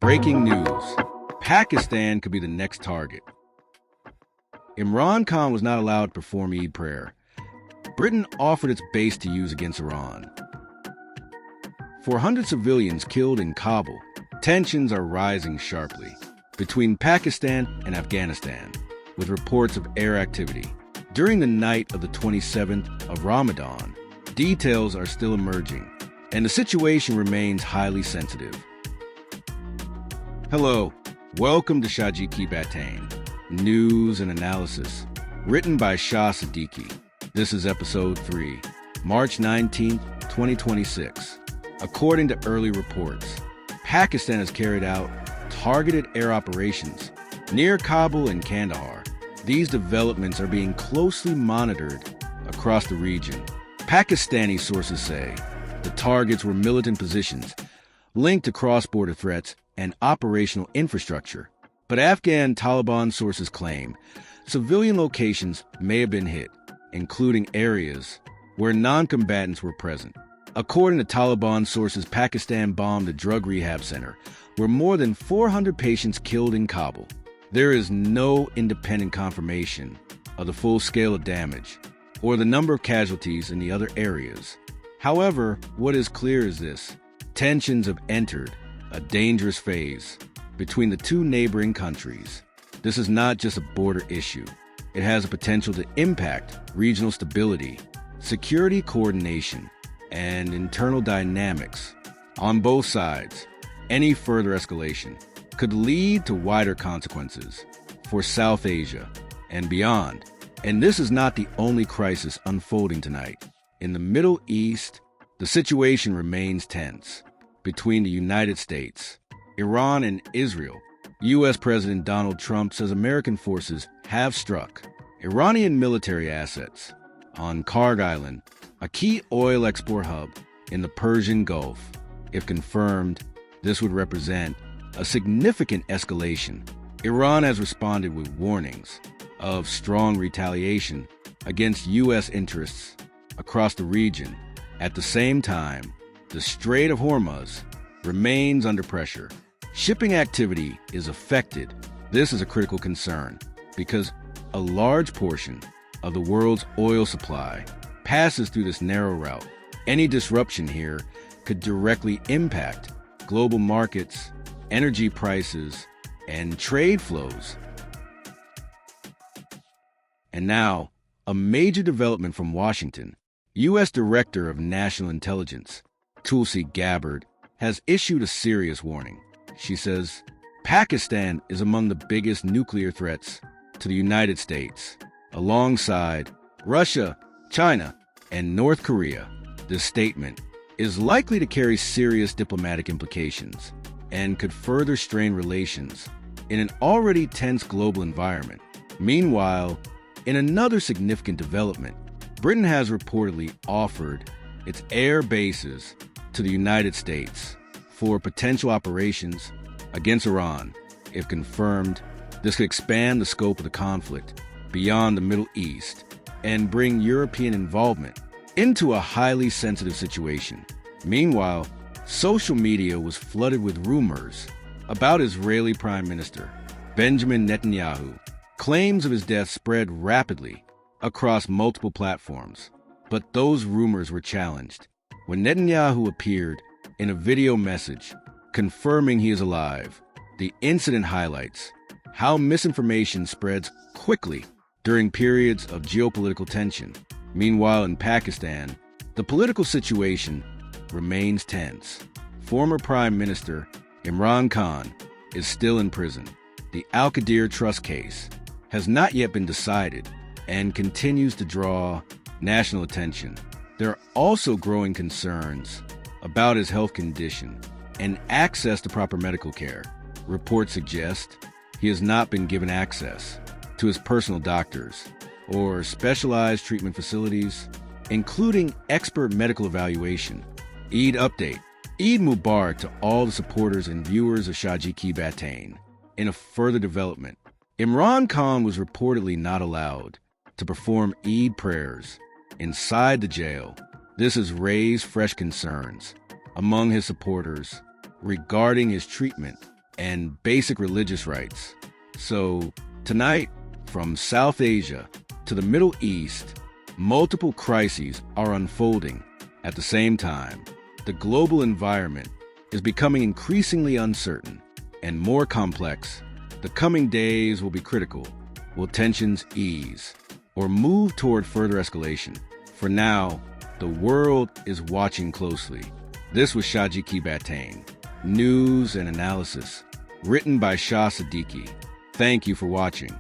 Breaking news. Pakistan could be the next target. Imran Khan was not allowed to perform Eid prayer. Britain offered its base to use against Iran. 400 civilians killed in Kabul. Tensions are rising sharply between Pakistan and Afghanistan, with reports of air activity. During the night of the 27th of Ramadan, details are still emerging, and the situation remains highly sensitive. Hello, welcome to Shaji Ki Batain, news and analysis, written by Shah Siddiqui. This is episode 3, March 19, 2026. According to early reports, Pakistan has carried out targeted air operations near Kabul and Kandahar. These developments are being closely monitored across the region. Pakistani sources say the targets were militant positions linked to cross-border threats and operational infrastructure. But Afghan Taliban sources claim civilian locations may have been hit, including areas where non-combatants were present. According to Taliban sources, Pakistan bombed a drug rehab center where more than 400 patients killed in Kabul. There is no independent confirmation of the full scale of damage or the number of casualties in the other areas. However, what is clear is this: tensions have entered a dangerous phase between the two neighboring countries. This is not just a border issue. It has a potential to impact regional stability, security coordination, and internal dynamics on both sides. Any further escalation could lead to wider consequences for South Asia and beyond. And this is not the only crisis unfolding tonight. In the Middle East, the situation remains tense between the United States, Iran, and Israel. U.S. President Donald Trump says American forces have struck Iranian military assets on Karg Island, a key oil export hub in the Persian Gulf. If confirmed, this would represent a significant escalation. Iran has responded with warnings of strong retaliation against U.S. interests across the region. At the same time, the Strait of Hormuz remains under pressure. Shipping activity is affected. This is a critical concern because a large portion of the world's oil supply passes through this narrow route. Any disruption here could directly impact global markets, energy prices, and trade flows. And now, a major development from Washington. U.S. Director of National Intelligence, Tulsi Gabbard, has issued a serious warning. She says Pakistan is among the biggest nuclear threats to the United States, alongside Russia, China, and North Korea. This statement is likely to carry serious diplomatic implications and could further strain relations in an already tense global environment. Meanwhile, in another significant development, Britain has reportedly offered its air bases to the United States for potential operations against Iran. If confirmed, this could expand the scope of the conflict beyond the Middle East and bring European involvement into a highly sensitive situation. Meanwhile, social media was flooded with rumors about Israeli Prime Minister Benjamin Netanyahu. Claims of his death spread rapidly across multiple platforms, but those rumors were challenged when Netanyahu appeared in a video message confirming he is alive. The incident highlights how misinformation spreads quickly during periods of geopolitical tension. Meanwhile, in Pakistan, the political situation remains tense. Former Prime Minister Imran Khan is still in prison. The Al-Qadir Trust case has not yet been decided and continues to draw national attention. There are also growing concerns about his health condition and access to proper medical care. Reports suggest he has not been given access to his personal doctors or specialized treatment facilities, including expert medical evaluation. Eid update. Eid Mubarak to all the supporters and viewers of Shaji Ki Batain. In a further development, Imran Khan was reportedly not allowed to perform Eid prayers inside the jail. This has raised fresh concerns among his supporters regarding his treatment and basic religious rights. So, tonight, from South Asia to the Middle East, multiple crises are unfolding at the same time. The global environment is becoming increasingly uncertain and more complex. The coming days will be critical. Will tensions ease or move toward further escalation? For now, the world is watching closely. This was Shaji Kibatain, news and analysis, written by Shah Siddiqui. Thank you for watching.